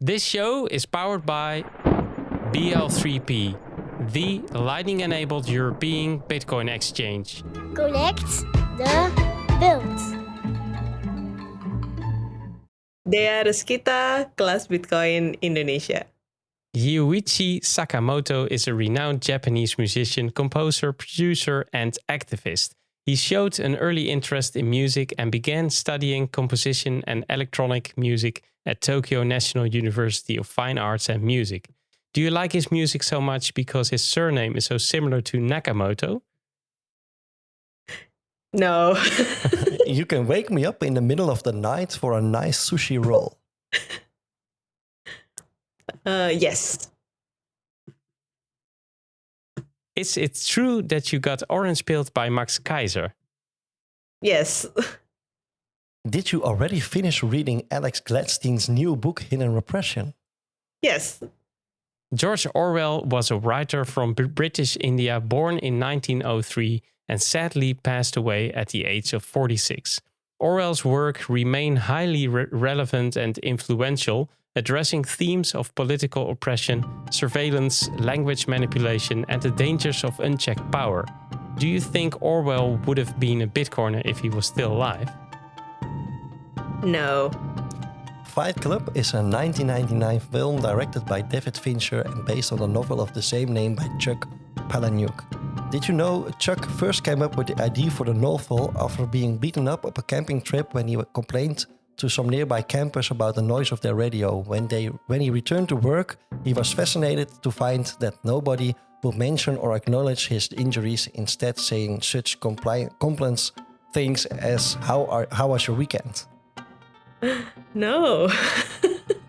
This show is powered by BL3P, the Lightning-enabled European Bitcoin exchange. Connect the world. Dea Rezkitha, kelas Bitcoin Indonesia. Yuichi Sakamoto is a renowned Japanese musician, composer, producer, and activist. He showed an early interest in music and began studying composition and electronic music at Tokyo National University of Fine Arts and Music. Do you like his music so much because his surname is so similar to Nakamoto? No. You can wake me up in the middle of the night for a nice sushi roll. Yes. Is it true that you got orange pilled by Max Kaiser? Yes. Did you already finish reading Alex Gladstein's new book, Hidden Repression? Yes. George Orwell was a writer from British India born in 1903 and sadly passed away at the age of 46. Orwell's work remained highly relevant and influential, addressing themes of political oppression, surveillance, language manipulation, and the dangers of unchecked power. Do you think Orwell would have been a Bitcoiner if he was still alive? No. Fight Club is a 1999 film directed by David Fincher and based on the novel of the same name by Chuck Palahniuk. Did you know Chuck first came up with the idea for the novel after being beaten up a camping trip when he complained to some nearby campers about the noise of their radio. When he returned to work, he was fascinated to find that nobody would mention or acknowledge his injuries, instead saying such complaints things as how was your weekend? No.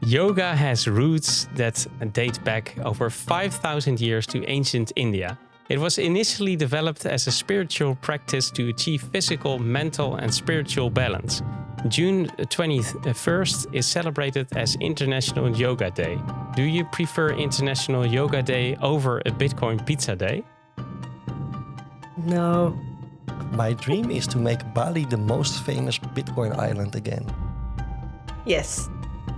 Yoga has roots that date back over 5,000 years to ancient India. It was initially developed as a spiritual practice to achieve physical, mental, and spiritual balance. June 21st is celebrated as International Yoga Day. Do you prefer International Yoga Day over a Bitcoin Pizza Day? No. My dream is to make Bali the most famous Bitcoin island again. Yes.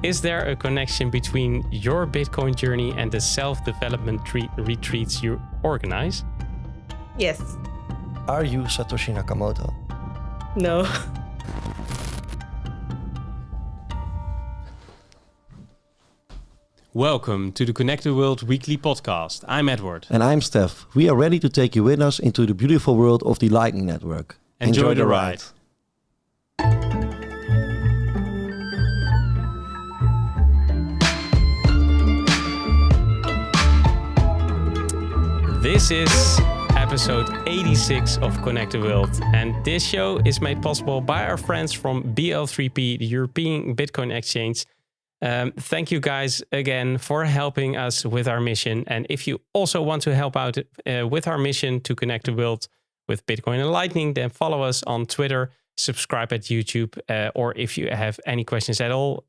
Is there a connection between your Bitcoin journey and the self-development retreats you organize? Yes. Are you Satoshi Nakamoto? No. Welcome to the Connected World Weekly Podcast. I'm Edward. And I'm Steph. We are ready to take you with us into the beautiful world of the Lightning Network. Enjoy the ride. This is episode 86 of Connected World, and this show is made possible by our friends from BL3P, the European Bitcoin exchange. Thank you guys again for helping us with our mission. And if you also want to help out with our mission to connect the world with Bitcoin and Lightning, then follow us on Twitter, subscribe at YouTube, or if you have any questions at all,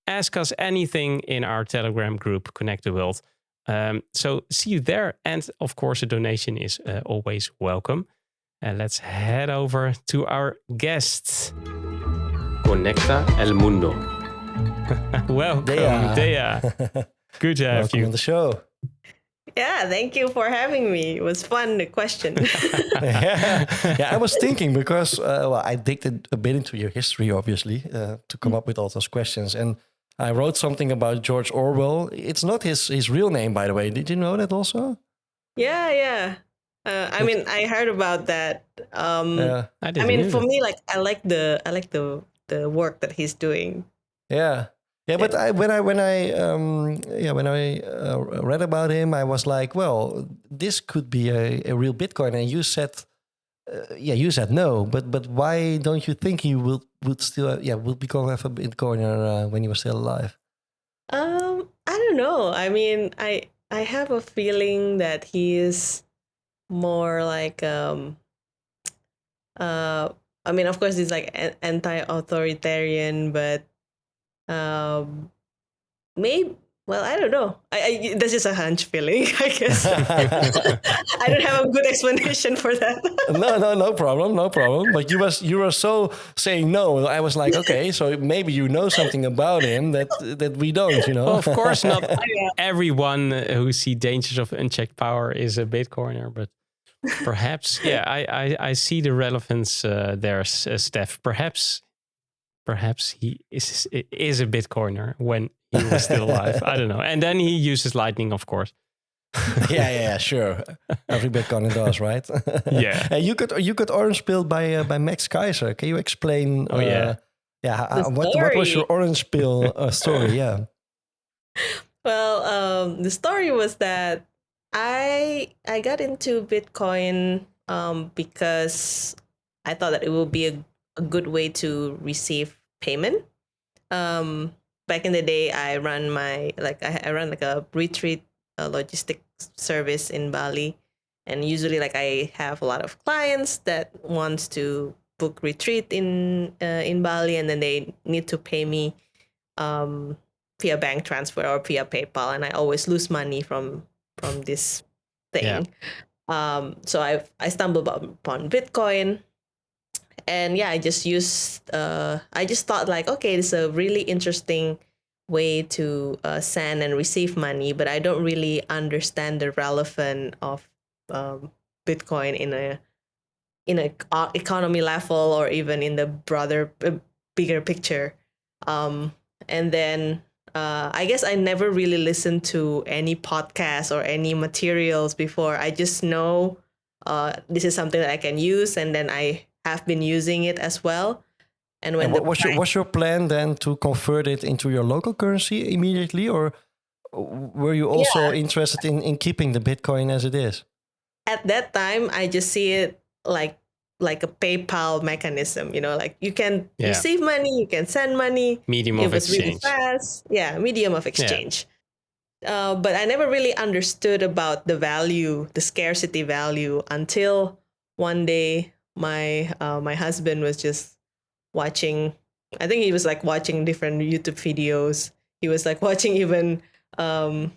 ask us anything in our Telegram group, Connect the World. So see you there. And of course, a donation is always welcome. And let's head over to our guests. Conecta el mundo. Welcome, Dea. Good to have Welcome you on the show. Yeah, thank you for having me. It was fun, the question. yeah, I was thinking because I digged a bit into your history, obviously, to come up with all those questions. And I wrote something about George Orwell. It's not his real name, by the way. Did you know that also? Yeah. I mean, I heard about that. I didn't I mean, know for that. me, like I like the work that he's doing. Yeah. But when I read about him, I was like, well, this could be a real Bitcoin. And you said, you said no. But why don't you think he would still would become a Bitcoiner when he was still alive? I don't know. I mean, I have a feeling that he is more like I mean, of course, he's like anti-authoritarian, but maybe well, I don't know. That's just a hunch feeling, I guess. I don't have a good explanation for that. No problem, no problem. But you were so saying no. I was like, okay, so maybe you know something about him that we don't, you know. Well, of course, not Yeah. everyone who see dangers of unchecked power is a Bitcoiner, but perhaps, yeah, I see the relevance there, Steph. Perhaps he is a Bitcoiner when he was still alive. I don't know. And then he uses Lightning, of course. yeah, sure. Every Bitcoiner does, right? Yeah. And you got orange pilled by Max Kaiser. Can you explain? Oh, yeah. What was your story. orange pill story? Yeah. Well, the story was that I got into Bitcoin because I thought that it would be a good way to receive payment. Um, Back in the day, I run I run like a retreat logistics service in Bali, and usually like I have a lot of clients that wants to book retreat in Bali, and then they need to pay me um, via bank transfer or via PayPal, and I always lose money from this Yeah. thing. So I stumbled upon Bitcoin, and yeah, I just thought like, okay, it's a really interesting way to send and receive money, but I don't really understand the relevance of Bitcoin in a economy level or even in the broader bigger picture. um, and then I guess I never really listened to any podcast or any materials before. I just know this is something that I can use, and then I have been using it as well. And when And the was your plan then to convert it into your local currency immediately, or were you also yeah, interested in keeping the Bitcoin as it is? at that time I just see it like a PayPal mechanism, like you can Yeah. receive money, you can send money. Medium It of was really exchange. fast. Yeah, medium of exchange. But I never really understood about the value, the scarcity value, until one day my husband was just watching. I think he was like watching different YouTube videos. He was like watching even um,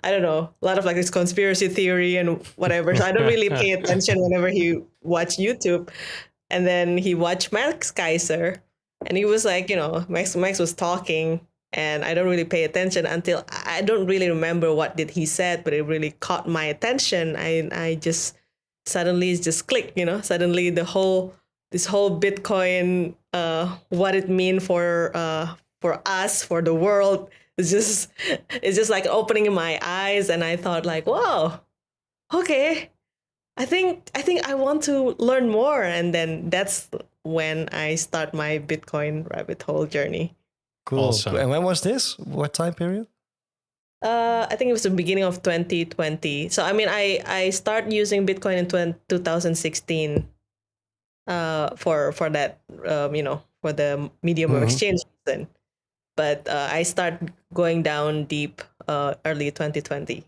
I don't know, a lot of like this conspiracy theory and whatever. So I don't really pay attention whenever he watch YouTube. And then he watched Max Kaiser, and he was like, Max was talking, and I don't really pay attention until I don't really remember what did he said, but it really caught my attention. I just suddenly it just clicked, suddenly this whole Bitcoin, what it mean for us, for the world, it's just like opening my eyes, and I thought like, wow, okay, I think I want to learn more, and then that's when I start my Bitcoin rabbit hole journey. Cool. Awesome. And when was this? What time period? I think it was the beginning of 2020. So I mean, I start using Bitcoin in 2016. For that, for the medium of Mhm. exchange reason. But I start going down deep early 2020.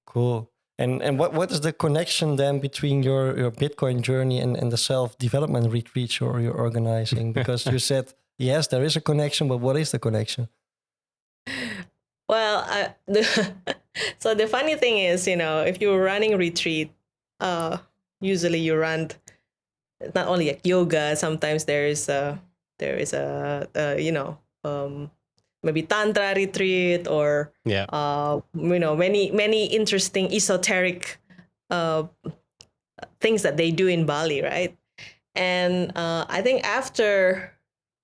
Cool. And what is the connection then between your Bitcoin journey and the self-development retreats you're organizing? Because you said, yes, there is a connection, but what is the connection? Well, so the funny thing is, if you're running retreat, usually you run not only like yoga. Sometimes there is a maybe tantra retreat, or Yeah. many interesting esoteric uh, things that they do in Bali, right? And I think after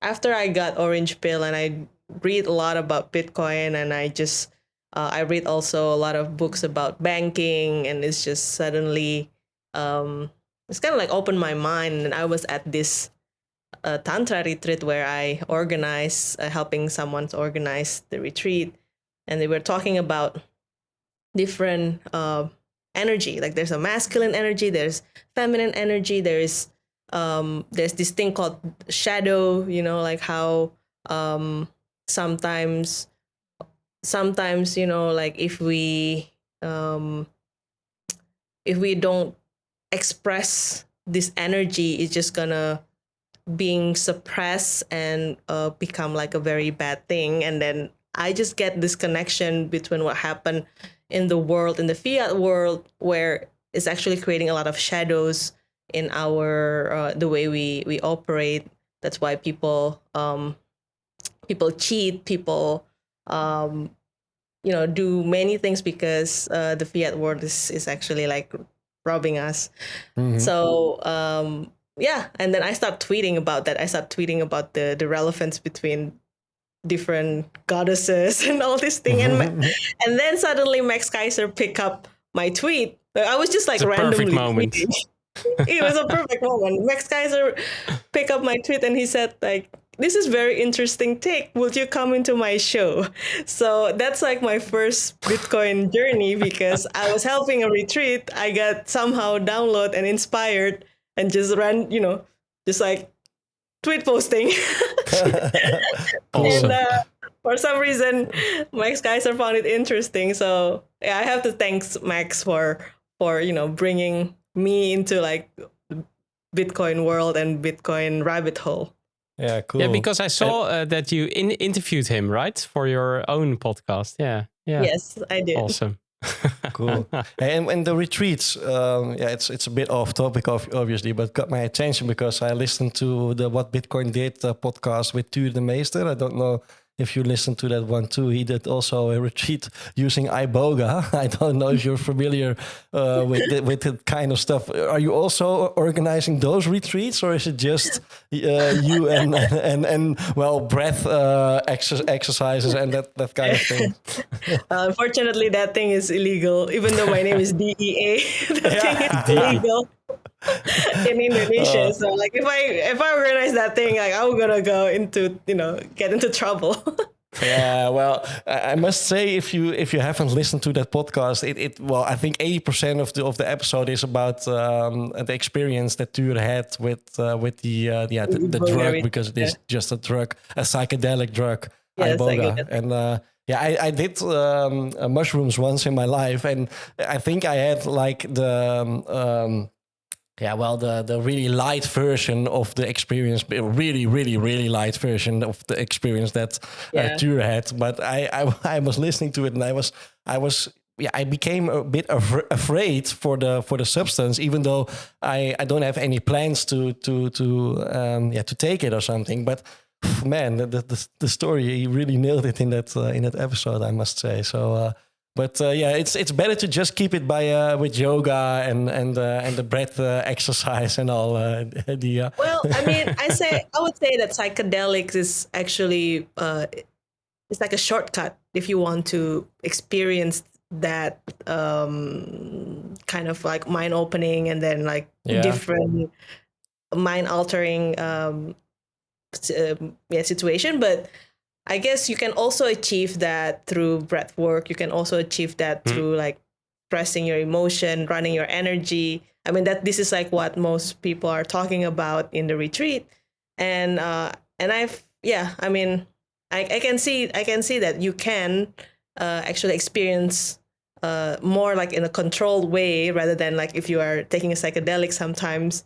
I got orange pill and I read a lot about Bitcoin, and I read also a lot of books about banking, and it's just suddenly it's kind of like opened my mind. And I was at this tantra retreat where I organized, helping someone to organize the retreat, and they were talking about different energy. Like there's a masculine energy, there's feminine energy, there's this thing called shadow. Like how sometimes like um, if we don't express this energy, it's just gonna being suppressed and become like a very bad thing. And then I just get this connection between what happened in the world, in the fiat world, where it's actually creating a lot of shadows in our the way we operate. That's why people cheat, people do many things because the fiat world is actually like robbing us. So and then I start tweeting about that. I start tweeting about the relevance between different goddesses and all this thing, and then suddenly Max Kaiser pick up my tweet. I was just like randomly perfect moment. tweeting. It was a perfect moment. Max Kaiser pick up my tweet and he said like, "This is very interesting take. Would you come into my show?" So that's like my first Bitcoin journey, because I was helping a retreat. I got somehow download and inspired and just ran, just like tweet posting. Awesome. And for some reason, Max Kaiser found it interesting. So yeah, I have to thank Max for bringing me into like Bitcoin world and Bitcoin rabbit hole. Yeah, cool. Yeah, because I saw that you interviewed him, right, for your own podcast. Yeah. Yes, I did. Awesome. Cool. And the retreats, it's a bit off topic, obviously, but got my attention because I listened to the What Bitcoin Did podcast with Tuur de Meester. I don't know if you listened to that one too. He did also a retreat using iboga. I don't know if you're familiar with that kind of stuff. Are you also organizing those retreats, or is it just you and breath exercises and that kind of thing? Unfortunately, that thing is illegal. Even though my name is DEA, that thing is illegal in Indonesia. So like if I organize that thing, like I'm gonna go into get into trouble. Yeah, well, I must say, if you haven't listened to that podcast, I think 80% of the episode is about the experience that Tuur had with the drug, because it is just a drug, a psychedelic drug, iboga. And I did mushrooms once in my life, and I think I had like the really light version of the experience, really, really, really light version of the experience that Tuur had. But I was listening to it, and I became a bit afraid for the substance, even though I don't have any plans to take it or something. But man, the story, he really nailed it in that episode, I must say. So. It's better to just keep it by with yoga and the breath exercise and all. Well, I mean, I would say that psychedelics is actually it's like a shortcut if you want to experience that kind of like mind opening and then like different mind altering situation, but I guess you can also achieve that through breath work. You can also achieve that through like pressing your emotion, running your energy. I mean, this is like what most people are talking about in the retreat. And I can see that you can actually experience more like in a controlled way, rather than like if you are taking a psychedelic sometimes.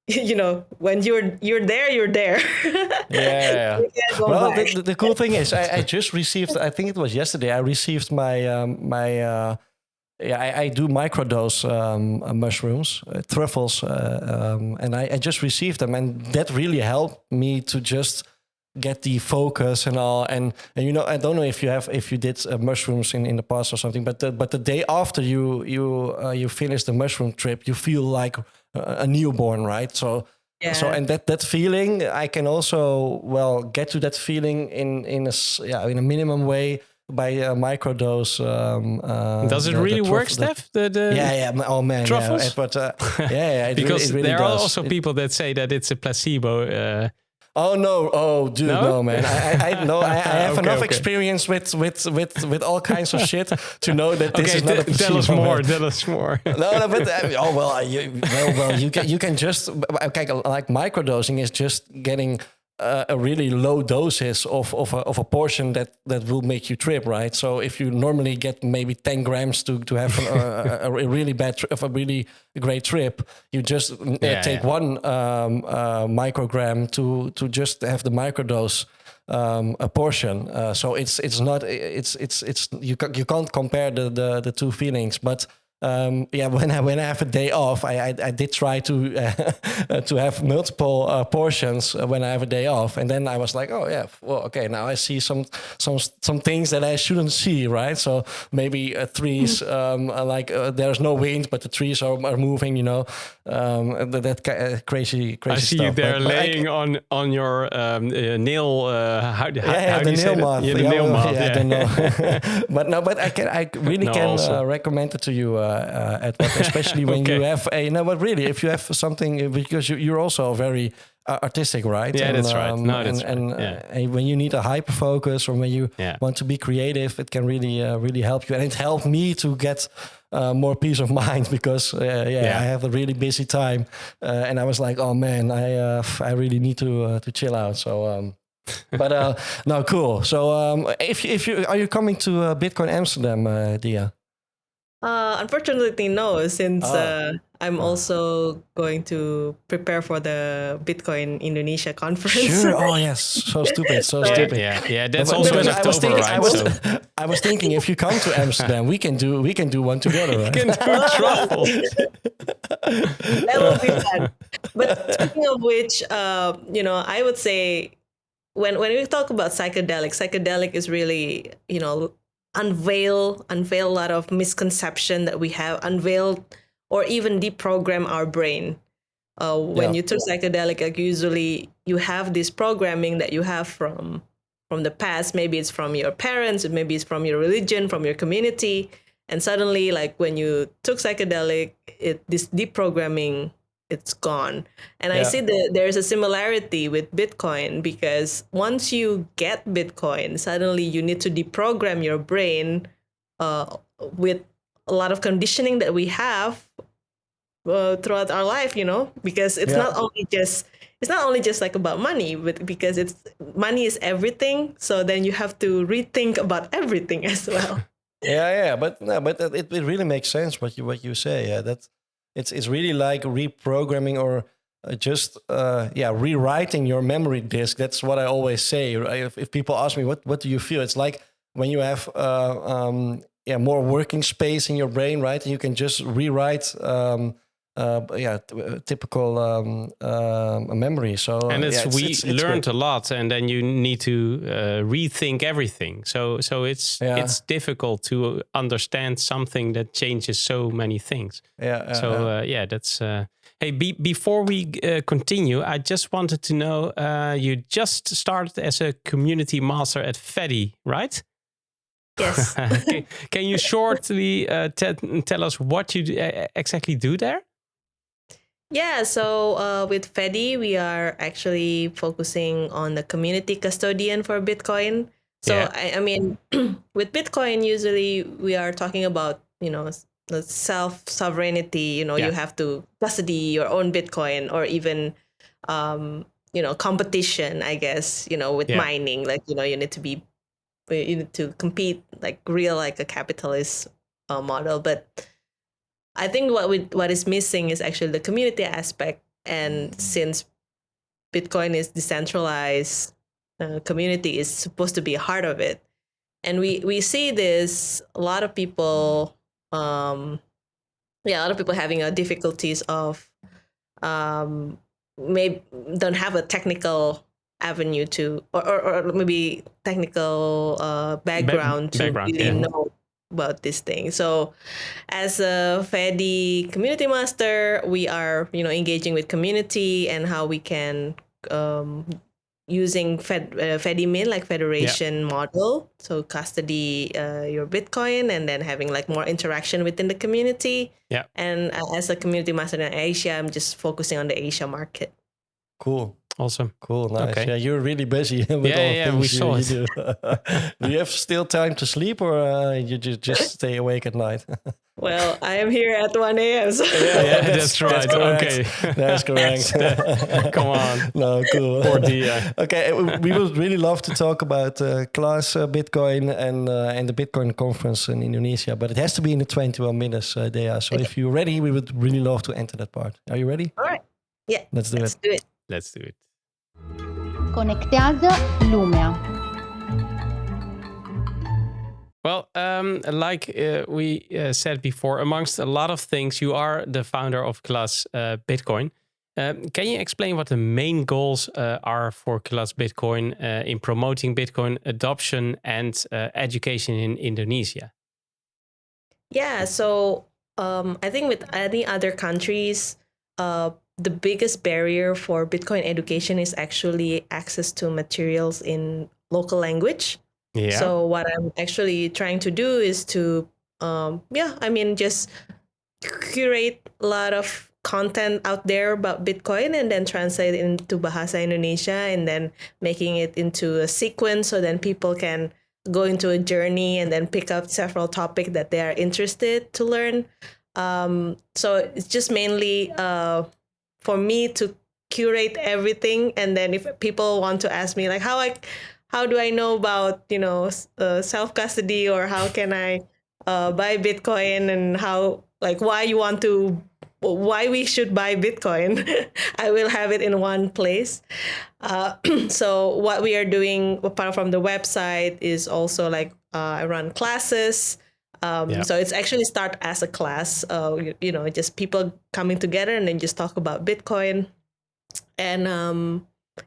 When you're there. Yeah. Well, the cool thing is, I just received, I think it was yesterday, I received my I do microdose mushrooms, truffles, and I just received them, and that really helped me to just get the focus and all. And I don't know if you did mushrooms in the past or something, but the day after you finish the mushroom trip, you feel like a newborn, right? So and that feeling, I can also get to that feeling in a minimum way by microdose. Does it really work, Steph? Oh man, truffles? Because it really there does. are also people that say that it's a placebo. Oh no! Oh dude, no man! I know. I have enough experience with all kinds of shit to know that this is not a placebo. Tell us more. No, but you can just like microdosing is just getting a really low doses of a portion that will make you trip, right? So if you normally get maybe 10 grams to have a really really great trip, you just take 1 microgram to just have the microdose a portion. So it's not you can't compare the two feelings, but. When I have a day off, I did try to have multiple portions when I have a day off, and then I was like, oh yeah, well okay, now I see some things that I shouldn't see, right? So maybe trees, there's no wind, but the trees are moving, crazy I see stuff. you there laying on your nail. How do you say nail moth. Yeah, the nail moth. I don't know, but I really can recommend it to you. Edward, especially when you have but really, if you have something, because you're also very artistic, right? Yeah, that's right. No, that's and right. When you need a hyper focus, or when you want to be creative, it can really help you. And it helped me to get more peace of mind, because I have a really busy time, and I was like, oh man, I really need to chill out. So. But no, cool. So if you are you coming to Bitcoin Amsterdam, Dia? Unfortunately, no, since I'm also going to prepare for the Bitcoin Indonesia conference. Sure. Oh, yes. So stupid. Stupid. Yeah. That's also in October, right? I was thinking, if you come to Amsterdam, we can do one together. Right? We can do truffle. That will be fun. But speaking of which, I would say when we talk about psychedelic is really, unveil a lot of misconception that we have, unveil or even deprogram our brain. When you took psychedelic, like usually you have this programming that you have from the past. Maybe it's from your parents, maybe it's from your religion, from your community, and suddenly, like when you took psychedelic, this deprogramming, it's gone. And I see that there's a similarity with Bitcoin, because once you get Bitcoin, suddenly you need to deprogram your brain with a lot of conditioning that we have throughout our life, because it's not only just like about money, but because money is everything. So then you have to rethink about everything as well. But it really makes sense what you say. Yeah, that. It's really like reprogramming, or just rewriting your memory disk. That's what I always say. If people ask me what do you feel, it's like when you have more working space in your brain, right? And you can just rewrite typical memory. So and we learned a lot, and then you need to rethink everything. So it's difficult to understand something that changes so many things. That's. Hey, before we continue, I just wanted to know, you just started as a community master at Fedi, right? Yes. Can you shortly tell us what you exactly do there? Yeah, so with Fedi, we are actually focusing on the community custodian for Bitcoin. So, I mean, with Bitcoin, usually we are talking about, the self-sovereignty, you have to custody your own Bitcoin, or even, competition, I guess, with mining. Like, you need to compete like a capitalist model. But I think what is missing is actually the community aspect. And since Bitcoin is decentralized, community is supposed to be a heart of it. And we see this, a lot of people having difficulties of maybe don't have a technical avenue to, or maybe technical background to really know about this thing. So as a Fedi community master, we are engaging with community and how we can using FediMin, like federation model, so custody your Bitcoin, and then having like more interaction within the community. And as a community master in Asia, I'm just focusing on the Asia market. Cool. Awesome. Cool. Nice. Okay. Yeah, you're really busy with all the things we saw it. you do. Do you have still time to sleep, or you just stay awake at night? Well, I am here at 1 a.m. So. That's right. That's That's correct. Come on. No, cool. Poor Dia. Okay, we would really love to talk about class Bitcoin and the Bitcoin conference in Indonesia, but it has to be in the 21 minutes, Dia. So if you're ready, we would really love to enter that part. Are you ready? All right. Yeah. Let's do it. Let's do it. Conectează lumea. Well, like we said before, amongst a lot of things, you are the founder of Class Bitcoin. Can you explain what the main goals are for Class Bitcoin in promoting Bitcoin adoption and education in Indonesia? Yeah, so I think with any other countries, the biggest barrier for Bitcoin education is actually access to materials in local language. Yeah. So what I'm actually trying to do is to, just curate a lot of content out there about Bitcoin and then translate it into Bahasa Indonesia and then making it into a sequence so then people can go into a journey and then pick up several topics that they are interested to learn. So it's just mainly for me to curate everything, and then if people want to ask me like how do I know about self custody, or how can I buy Bitcoin, and why we should buy Bitcoin, I will have it in one place. So what we are doing apart from the website is also I run classes. So it's actually start as a class, just people coming together and then just talk about Bitcoin. And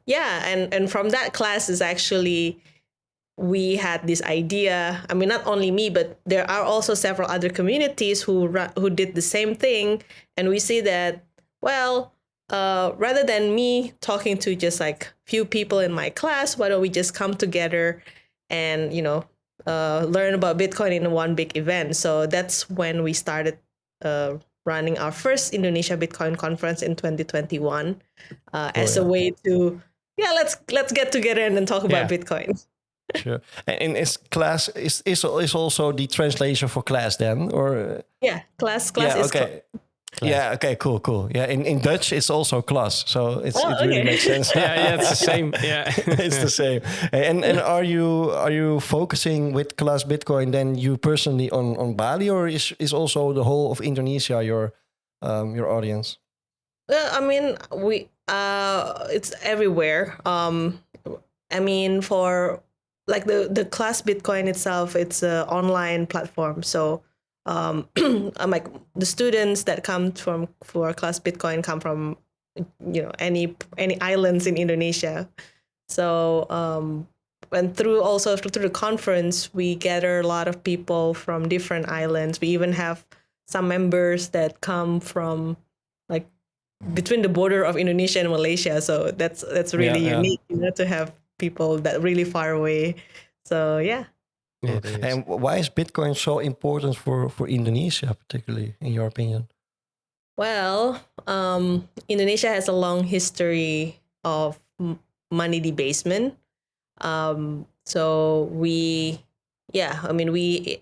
and from that class is actually we had this idea. I mean, not only me, but there are also several other communities who did the same thing. And we see that, well, rather than me talking to just like few people in my class, why don't we just come together and, learn about Bitcoin in one big event? So that's when we started running our first Indonesia Bitcoin conference in 2021 as a way to, let's get together and then talk about Bitcoin. Sure. And is class is also the translation for class then, or class yeah, is okay. Yeah, okay, cool. Yeah, in Dutch it's also class, so it really makes sense. yeah, it's the same. Yeah, it's the same. And are you focusing with Class Bitcoin then you personally on Bali, or is also the whole of Indonesia your audience? I mean, it's everywhere. I mean, for like the Class Bitcoin itself, it's an online platform. So I'm like the students that come for Class Bitcoin come from any islands in Indonesia. So and through the conference, we gather a lot of people from different islands. We even have some members that come from like between the border of Indonesia and Malaysia. So that's really unique, to have people that really far away. So yeah. And why is Bitcoin so important for Indonesia, particularly, in your opinion? Well, Indonesia has a long history of money debasement. So we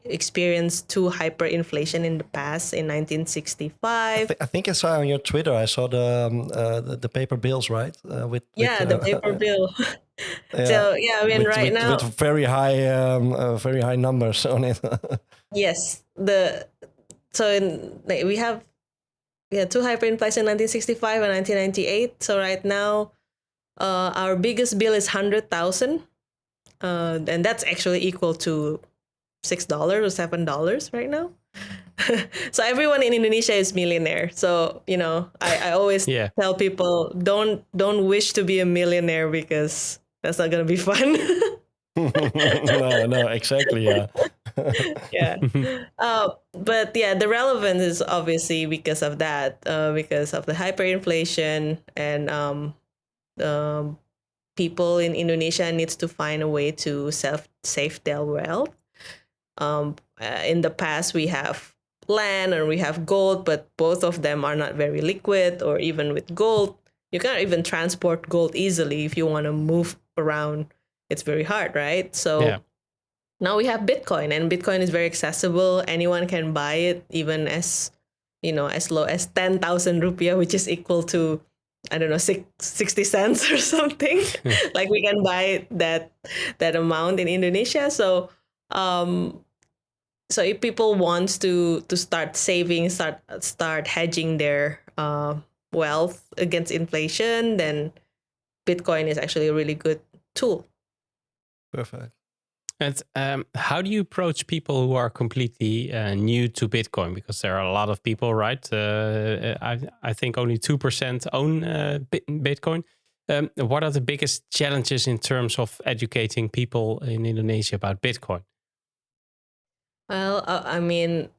experienced two hyperinflation in the past in 1965. I think I saw on your Twitter. I saw the paper bills, right? The paper bill. So right now with very high numbers on it. Yes, we have two hyperinflation in 1965 and 1998. So right now, our biggest bill is 100,000, and that's actually equal to $6 or $7 right now. So everyone in Indonesia is millionaire. So I always tell people don't wish to be a millionaire, because that's not gonna be fun. No, exactly, yeah. Yeah. But the relevance is obviously because of that, because of the hyperinflation, and people in Indonesia needs to find a way to save their wealth. In the past, we have land and we have gold, but both of them are not very liquid. Or even with gold, you can't even transport gold easily. If you want to move around, it's very hard, right? So now we have Bitcoin, and Bitcoin is very accessible. Anyone can buy it, even as low as 10,000 rupiah, which is equal to, I don't know, 60 cents or something. Like we can buy that amount in Indonesia. So so if people want to start saving, start hedging their wealth against inflation, then Bitcoin is actually a really good tool. Perfect. And how do you approach people who are completely new to Bitcoin? Because there are a lot of people, right? I think only 2% own Bitcoin. What are the biggest challenges in terms of educating people in Indonesia about Bitcoin? Well, I mean,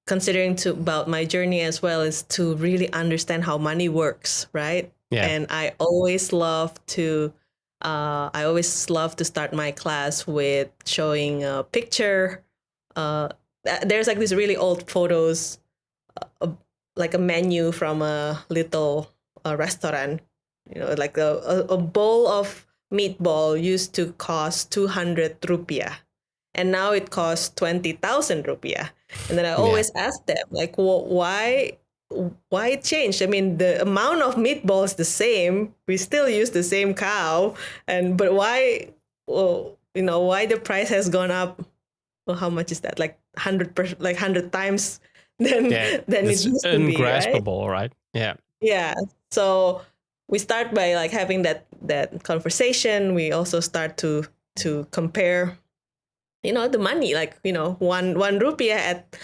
considering about my journey as well is to really understand how money works, right? Yeah. And I always love to start my class with showing a picture. There's like these really old photos, like a menu from a little restaurant. Like a bowl of meatball used to cost 200 rupiah, and now it costs 20,000 rupiah. And then I always ask them, like, well, why it changed? I mean, the amount of meatballs the same. We still use the same cow, but why? Well, why the price has gone up? Well, how much is that? Like 100 times than it used to be, right? Ungraspable, right? Yeah. Yeah. So we start by like having that conversation. We also start to compare, the money. Like, one rupiah at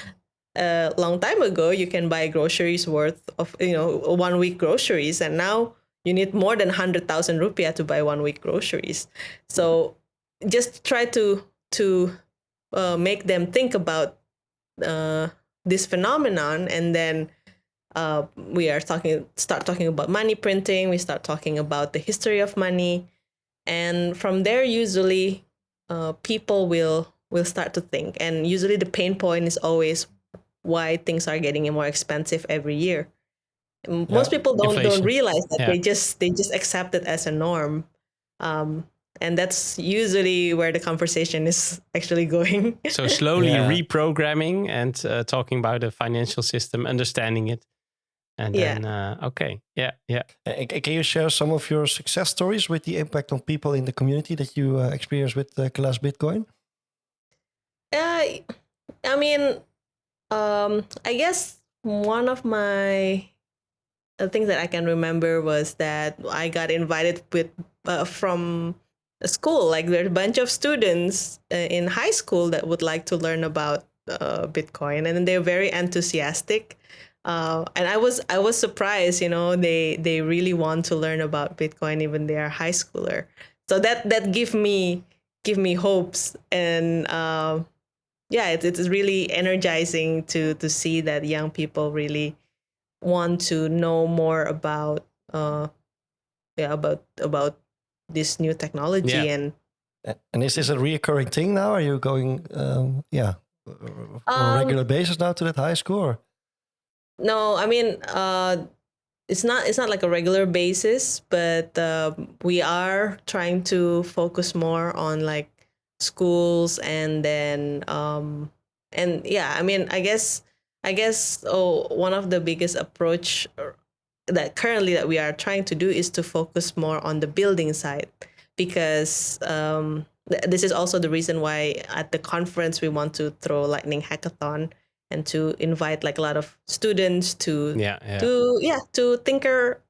a long time ago, you can buy groceries worth of 1 week groceries, and now you need more than 100,000 rupiah to buy 1 week groceries. So just try to make them think about this phenomenon, and then we start talking about money printing. We start talking about the history of money, and from there, usually people will start to think. And usually, the pain point is always why things are getting more expensive every year. Most people don't realize that. They just accept it as a norm. And that's usually where the conversation is actually going. So slowly reprogramming and talking about the financial system, understanding it. And then, okay. Yeah. Can you share some of your success stories with the impact on people in the community that you experienced with Class Bitcoin? I mean, I guess one of my things that I can remember was that I got invited from a school. Like, there's a bunch of students in high school that would like to learn about Bitcoin, and they're very enthusiastic. And I was surprised, they really want to learn about Bitcoin, even they are high schooler. So that give me hopes, and it's really energizing to see that young people really want to know more about about this new technology. And is this a reoccurring thing now? Are you going on a regular basis now to that high school? Or? No, I mean, it's not like a regular basis, but we are trying to focus more on like schools, and then I mean, I guess one of the biggest approach that currently that we are trying to do is to focus more on the building side, because this is also the reason why at the conference we want to throw Lightning Hackathon, and to invite like a lot of students to tinker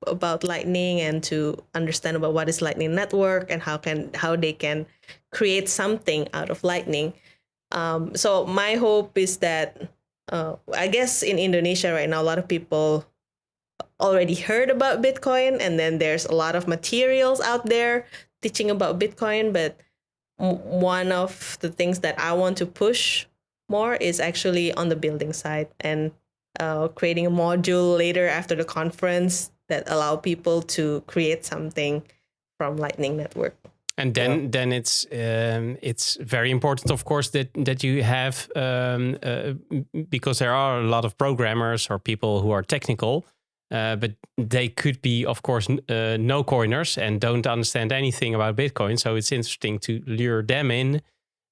about Lightning, and to understand about what is Lightning Network, and how they can create something out of Lightning. So my hope is that I guess in Indonesia right now, a lot of people already heard about Bitcoin, and then there's a lot of materials out there teaching about Bitcoin. But one of the things that I want to push more is actually on the building side, and creating a module later after the conference that allow people to create something from Lightning Network. And then it's very important, of course, that you have because there are a lot of programmers or people who are technical, but they could be, of course, no coiners and don't understand anything about Bitcoin. So it's interesting to lure them in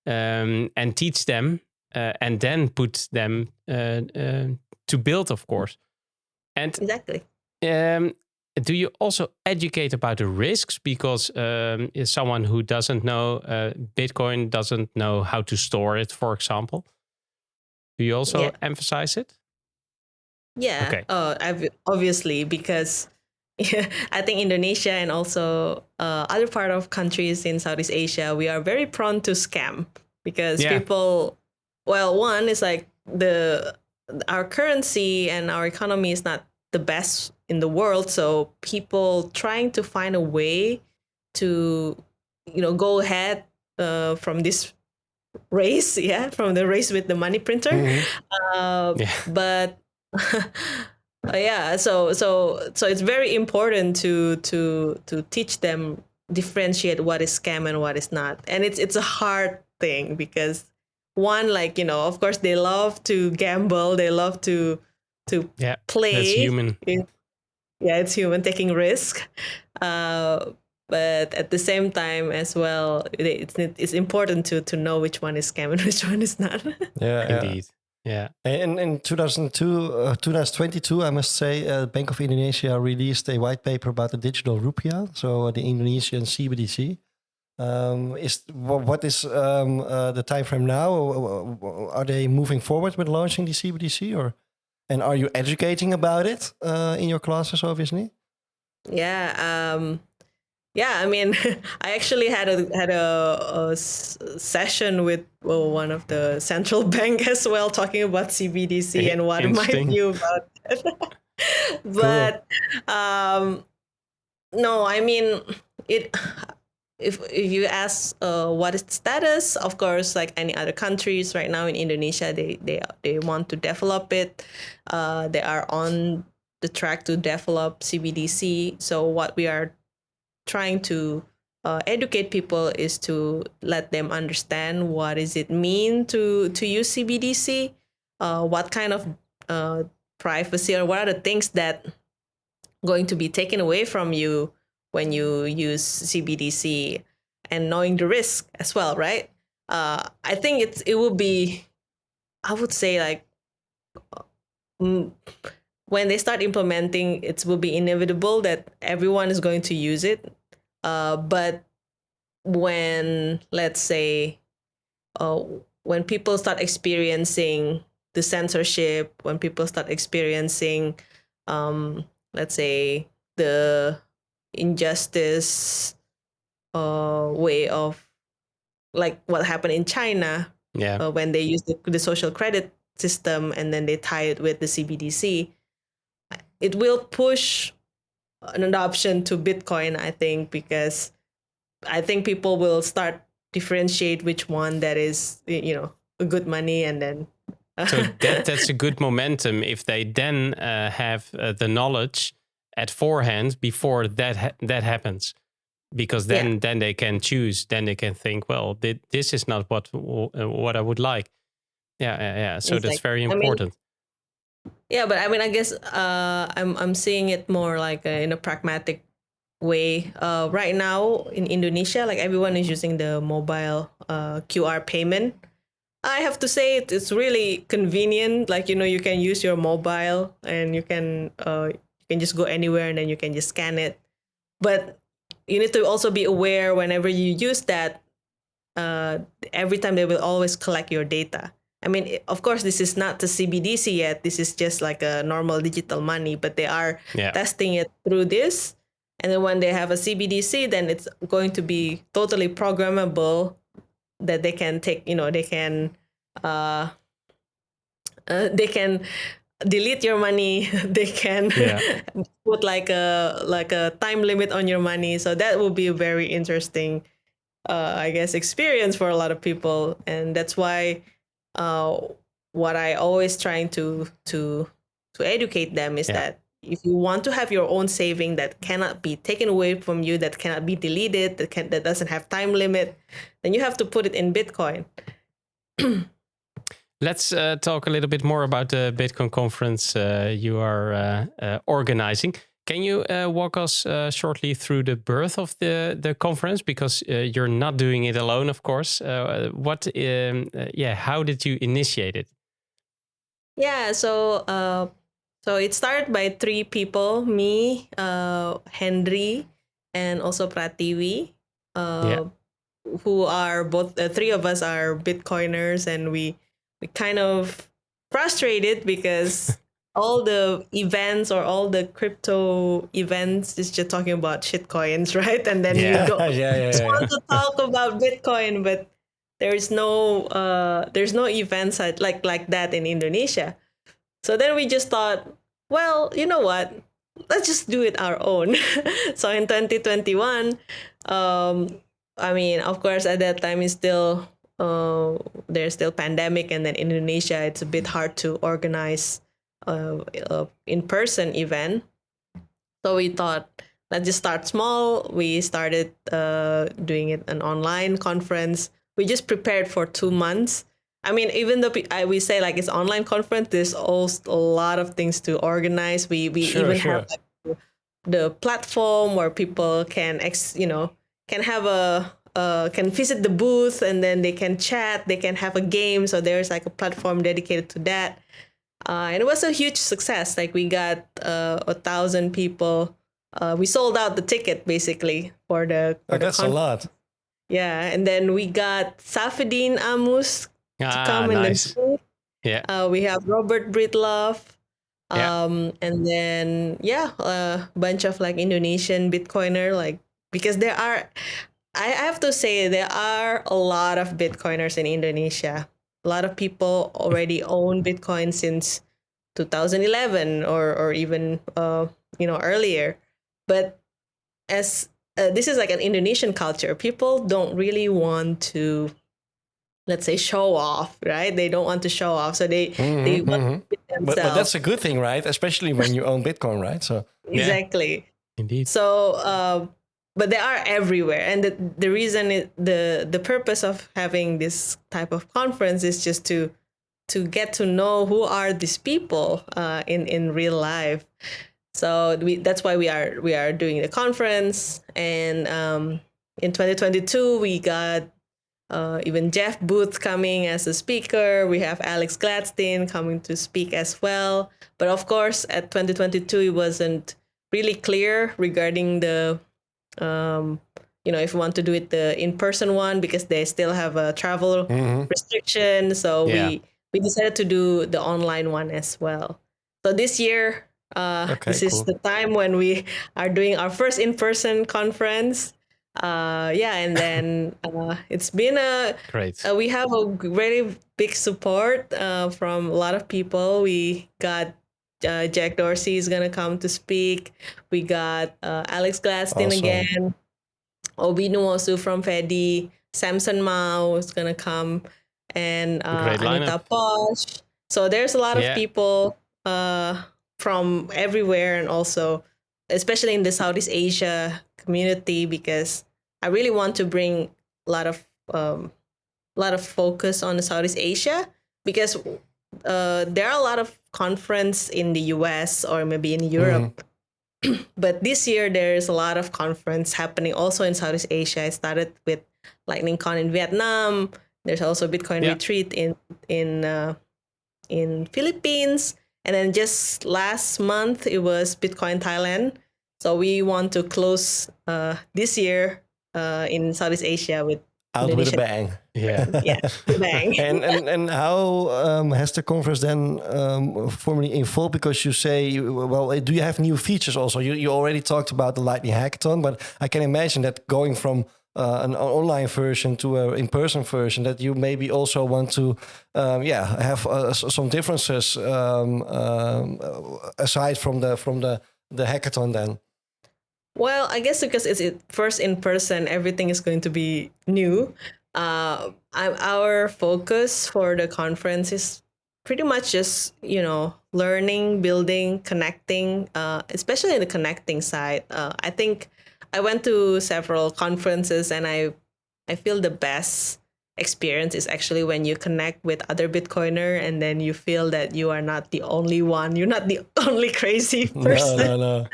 and teach them, and then put them to build, of course. And exactly. Do you also educate about the risks? Because someone who doesn't know Bitcoin doesn't know how to store it, for example. Do you also emphasize it? Yeah. Okay. Obviously, because yeah, I think Indonesia and also other part of countries in Southeast Asia, we are very prone to scam because Yeah. people, well, one is like our currency and our economy is not the best in the world, so people trying to find a way to, go ahead from this race, yeah, from the race with the money printer. Yeah. But yeah, so it's very important to teach them differentiate what is scam and what is not, and it's a hard thing because one, like, of course they love to gamble, they love to Yeah. play. That's human. Yeah, it's human taking risk. uh but at the same time as well, it's important to know which one is scam and which one is not. Yeah, Indeed. Yeah. In 2022, I must say, Bank of Indonesia released a white paper about the digital rupiah, so the Indonesian CBDC. What is the time frame now? Are they moving forward with launching the CBDC, and are you educating about it in your classes? Obviously. Yeah. Yeah, I mean, I actually had a session with, well, one of the central bank as well, talking about CBDC and what my Interesting. view about it. But no, I mean, it. If you ask what is the status, of course, like any other countries right now in Indonesia, they want to develop it. They are on the track to develop CBDC. So what we are trying to educate people is to let them understand what does it mean to use CBDC, what kind of privacy or what are the things that going to be taken away from you when you use CBDC, and knowing the risk as well, right? I think it will be, I would say, like, when they start implementing, it will be inevitable that everyone is going to use it. But when, let's say, when people start experiencing the censorship, when people start experiencing, let's say, the injustice way of, like what happened in China, Yeah. when they use the social credit system and then they tie it with the CBDC, it will push an adoption to Bitcoin, I think, because I think people will start differentiate which one that is, a good money, and then So that's a good momentum if they then have the knowledge at forehand before that happens, because then they can choose. Then they can think, well, this is not what I would like. Yeah. So that's very important. Yeah, but I mean, I guess I'm seeing it more like in a pragmatic way. Right now in Indonesia, like everyone is using the mobile QR payment. I have to say it's really convenient. Like, you can use your mobile and you can just go anywhere and then you can just scan it. But you need to also be aware whenever you use that. Every time they will always collect your data. I mean, of course, this is not the CBDC yet. This is just like a normal digital money, but they are testing it through this. And then when they have a CBDC, then it's going to be totally programmable, that they can take, they can delete your money. They can put like a time limit on your money. So that will be a very interesting, I guess, experience for a lot of people. And that's why what I always trying to educate them is that if you want to have your own saving that cannot be taken away from you, that cannot be deleted, that doesn't have time limit, then you have to put it in Bitcoin. Let's talk a little bit more about the Bitcoin conference you are organizing. Can you walk us shortly through the birth of the conference? Because you're not doing it alone, of course. How did you initiate it? Yeah, so it started by 3 people: me, Henry, and also Prativi, who are both, 3 of us are Bitcoiners, and we kind of frustrated because all the events or all the crypto events is just talking about shit coins, right? And then you Yeah. don't just Yeah. want to talk about Bitcoin, but there's no events like that in Indonesia. So then we just thought, well, you know what? Let's just do it our own. So in 2021, um, I mean, of course, at that time, it's still there's still pandemic, and then Indonesia, it's a bit hard to organize in-person event. So we thought, let's just start small. We started doing it an online conference. We just prepared for 2 months. I mean, even though we say like it's online conference, there's also a lot of things to organize. We Sure, even sure. have like the platform where people can can have a can visit the booth, and then they can chat, they can have a game. So there's like a platform dedicated to that. And it was a huge success. Like we got 1,000 people. We sold out the ticket basically for the Oh, that's a conference. lot. Yeah, and then we got Safedin Amus to come in Nice. the booth. Yeah. We have Robert Breedlove. Yeah. And then a bunch of like Indonesian Bitcoiner, like because I have to say there are a lot of Bitcoiners in Indonesia. A lot of people already own Bitcoin since 2011 or even earlier. But as this is like an Indonesian culture, people don't really want to, let's say, show off, right? They don't want to show off, so they want to be But that's themselves. a good thing, right? Especially when you own Bitcoin, right? So Exactly. Indeed. So, but they are everywhere, and the reason the purpose of having this type of conference is just to get to know who are these people in real life. So that's why we are doing the conference, and in 2022 we got even Jeff Booth coming as a speaker. We have Alex Gladstein coming to speak as well. But of course, at 2022, it wasn't really clear regarding the, if you want to do it the in-person one, because they still have a travel restriction. So Yeah. we decided to do the online one as well. So this year, Okay, this is cool. the time when we are doing our first in-person conference. And then it's been Great. we have a very big support from a lot of people. We got Jack Dorsey is gonna come to speak. We got Alex Gladstein Awesome. again. Obi Nuosu from Fedi. Samson Mao is gonna come, and Great Anita lineup. Posh. So there's a lot of Yeah. people from everywhere, and also especially in the Southeast Asia community, because I really want to bring a lot of focus on the Southeast Asia, because there are a lot of conference in the US or maybe in Europe. But this year there's a lot of conference happening also in Southeast Asia. I started with Lightning Con in Vietnam. There's also Bitcoin Yeah. Retreat in Philippines, and then just last month it was Bitcoin Thailand. So we want to close this year in Southeast Asia with Out with a Indonesia. bang. Yeah. Yeah, bang. And how has the conference then formally evolved? Because you say, well, do you have new features also? You already talked about the Lightning Hackathon, but I can imagine that going from an online version to an in-person version, that you maybe also want to, have some differences aside from the hackathon then. Well, I guess because it's first in person, everything is going to be new. Our focus for the conference is pretty much just learning, building, connecting, especially in the connecting side. I think I went to several conferences, and I feel the best experience is actually when you connect with other Bitcoiner, and then you feel that you are not the only one. You're not the only crazy person. No.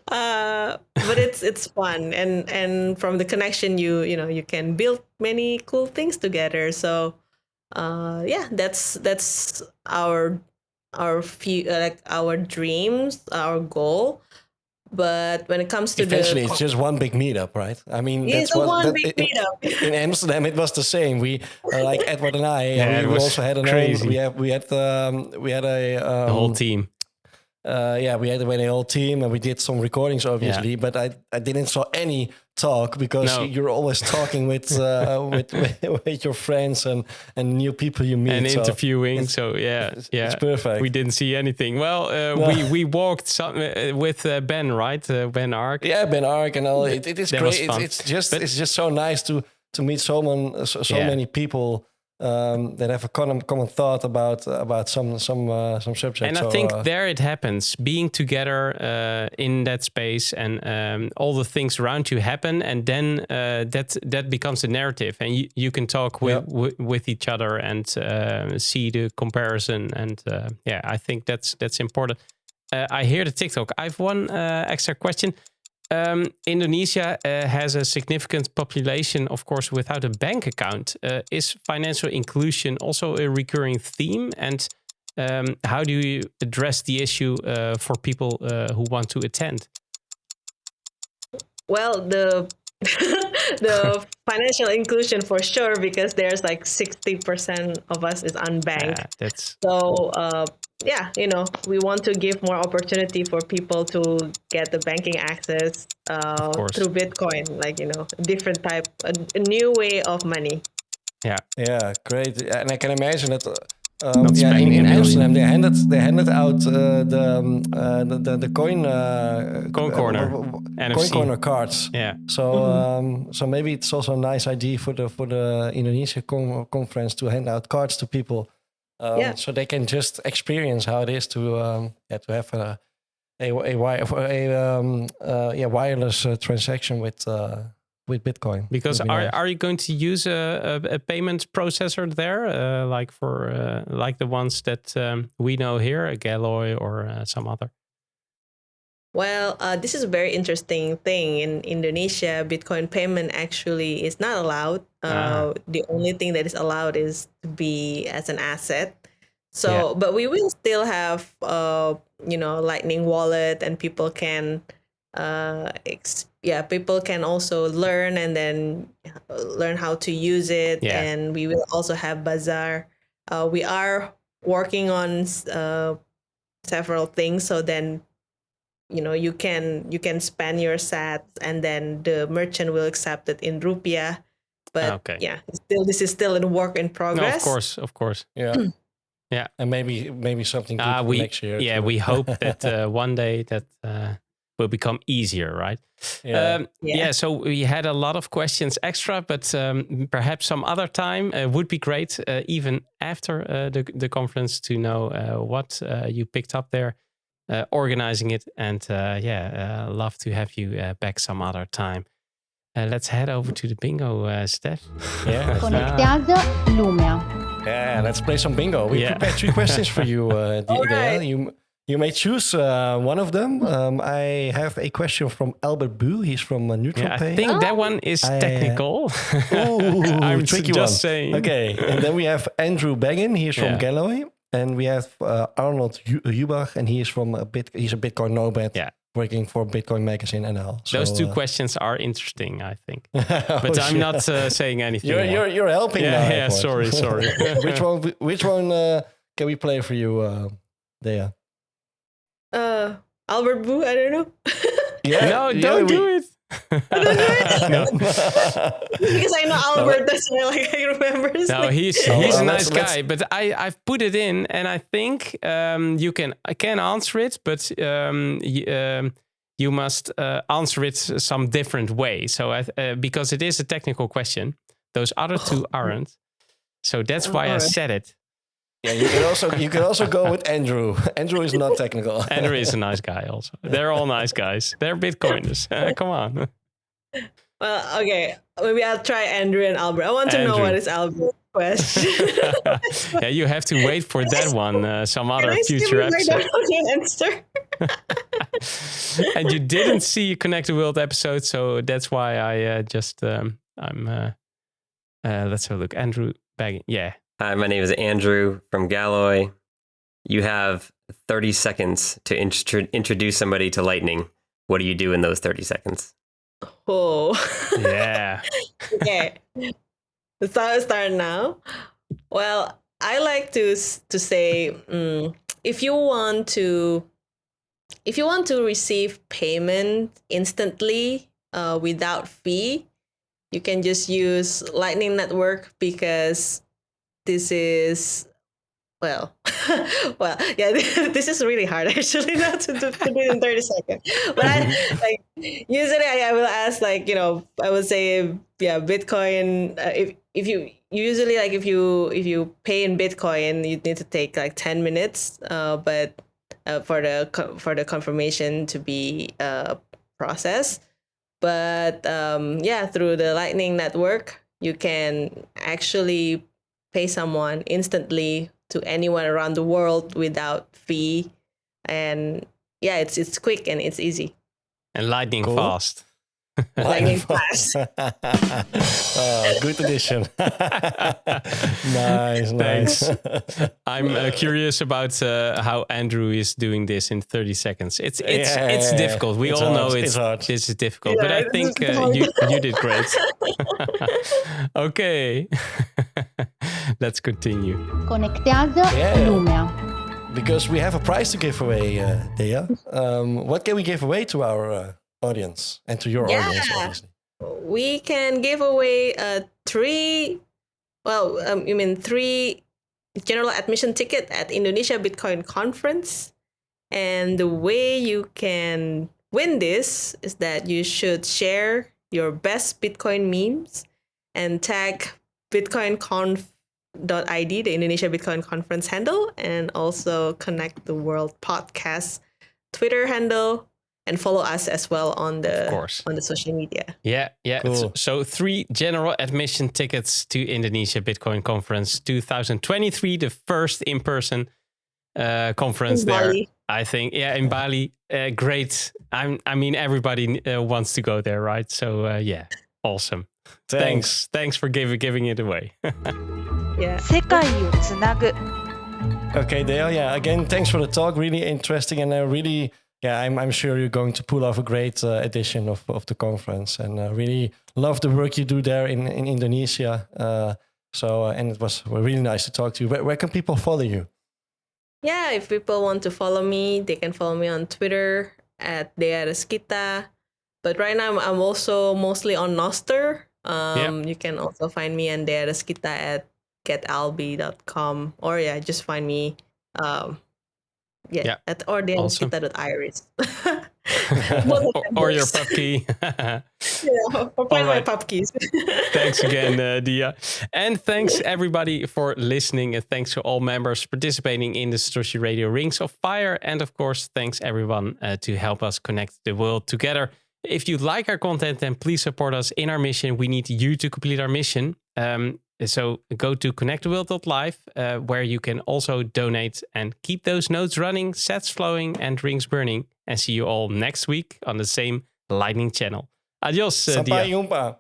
But it's fun, and from the connection you can build many cool things together. So that's our few, like our dreams, our goal. But when it comes to eventually it's just one big meetup, right? I mean, it's that's a what one big meetup. in Amsterdam it was the same. We like Edward and I, Yeah, it we was also had crazy. we had a The whole team. we had a whole team and we did some recordings, obviously. But I didn't saw any talk because No. you're always talking with with your friends and new people you meet And so interviewing. So it's perfect. We didn't see anything. Well, we walked with Ben, right? Ben Ark. Yeah, Ben Ark and all. It is That was great. fun. It's just so nice to meet someone, so many people that have a common thought about some subject. And I think there it happens, being together in that space, and all the things around you happen, and then that becomes a narrative, and you can talk with each other and see the comparison, and I think that's important. I hear the TikTok. I have one extra question. Indonesia has a significant population, of course, without a bank account. Is financial inclusion also a recurring theme? And how do you address the issue for people who want to attend? Well, the financial inclusion for sure, because there's like 60% of us is unbanked. That's so we want to give more opportunity for people to get the banking access through Bitcoin, like different type, a new way of money. Yeah, great. And I can imagine that in Amsterdam they handed out the coin corner coin corner cards. Yeah. So so maybe it's also a nice idea for the Indonesia conference to hand out cards to people, so they can just experience how it is to have a wireless transaction with Bitcoin. Because nice. Are you going to use a payment processor there, like for like the ones that we know here, a Galloy or some other? Well, this is a very interesting thing. In Indonesia, Bitcoin payment actually is not allowed. The only thing that is allowed is to be as an asset. So, but we will still have, Lightning wallet, and people can, people can also learn and then learn how to use it. Yeah. And we will also have bazaar. We are working on several things. So then, you can spend your sats, and then the merchant will accept it in rupiah. But this is still a work in progress. No, of course. Yeah. Yeah, and maybe something good for next year. Yeah, we hope that one day that will become easier, right? Yeah. So we had a lot of questions extra, but perhaps some other time would be great, even after the conference, to know what you picked up there, organizing it, and love to have you back some other time. Let's head over to the bingo, Steph. Yeah. Conectează lumea. Yeah, let's play some bingo. We prepared 3 questions for you, right. You may choose one of them. I have a question from Albert Bu. He's from Neutral Pay. I think that one is technical. I'm tricky just saying. Okay, and then we have Andrew Baggin. He's from Galloy. And we have Arnold Hubach, and he's from he's a Bitcoin nomad. Yeah. Working for Bitcoin Magazine NL. So, those 2 questions are interesting, I think. But I'm not saying anything. You're helping now. Yeah, sorry. Which one can we play for you, Dea? Albert Bu, I don't know. No, don't do it. No. Because I know Albert, that's why I remember his name. He's a nice guy, but I've put it in, and I think I can answer it, but you must answer it some different way. So because it is a technical question, those other 2 aren't. So that's why I said it. Yeah, you can also go with Andrew. Andrew is not technical. Andrew is a nice guy also. They're all nice guys. They're Bitcoiners. Come on. Well, okay. Maybe I'll try Andrew and Albert. I want to know what is Albert's question. Yeah, you have to wait for that one. Some other future episode. Answer. And you didn't see Connect the World episode, so that's why I just let's have a look. Andrew Baggin. Yeah. Hi, my name is Andrew from Galloy. You have 30 seconds to introduce somebody to Lightning. what do you do in those 30 seconds? Oh, Yeah. okay. Start now. Well, I like to say, if you want to receive payment instantly without fee, you can just use Lightning Network, because this is well, yeah. This is really hard actually, not to do it in 30 seconds. But usually I will ask, I would say, yeah, Bitcoin. If you usually, if you pay in Bitcoin, you need to take 10 minutes. But for the confirmation to be processed. But yeah, through the Lightning Network, you can actually pay someone instantly to anyone around the world without fee. And yeah, it's quick and it's easy. And lightning Cool. fast. Lightning fast. Good addition. Nice. Thanks. I'm curious about how Andrew is doing this in 30 seconds. It's difficult. We It's all hard. know It's hard. this is difficult, Yeah, but I it's think hard. you did great. Okay. Let's continue. Conectează Yeah. lumea. Because we have a prize to give away, Dea. What can we give away to our audience and to your audience, obviously? We can give away three general admission ticket at Indonesia Bitcoin Conference. And the way you can win this is that you should share your best Bitcoin memes and tag BitcoinConf.id, the Indonesia Bitcoin Conference handle, and also Connect the World podcast Twitter handle, and follow us as well on the social media. Yeah. Cool. So 3 general admission tickets to Indonesia Bitcoin Conference 2023, the first in-person conference In there. Bali. I think, in Bali. Great. I mean, everybody wants to go there, right? So awesome. Thanks for giving it away. Yeah. 世界をつなぐ Okay, Dale. Yeah, again, thanks for the talk. Really interesting, and really, I'm sure you're going to pull off a great edition of the conference, and really love the work you do there in Indonesia. And it was really nice to talk to you. Where can people follow you? Yeah, if people want to follow me, they can follow me on Twitter at Rezkitha. But right now, I'm also mostly on Noster. You can also find me on Rezkitha at getalbi.com, or just find me at or Rezkitha.iris. or your pub key. Or find my pub keys. Thanks again, Dia. And thanks everybody for listening. And thanks to all members participating in the Satoshi Radio Rings of Fire. And of course, thanks everyone to help us connect the world together. If you like our content, then please support us in our mission. We need you to complete our mission. So go to connecttheworld.live, where you can also donate and keep those nodes running, sats flowing, and rings burning. And see you all next week on the same Lightning channel. Adios, Sampai Dia. jumpa.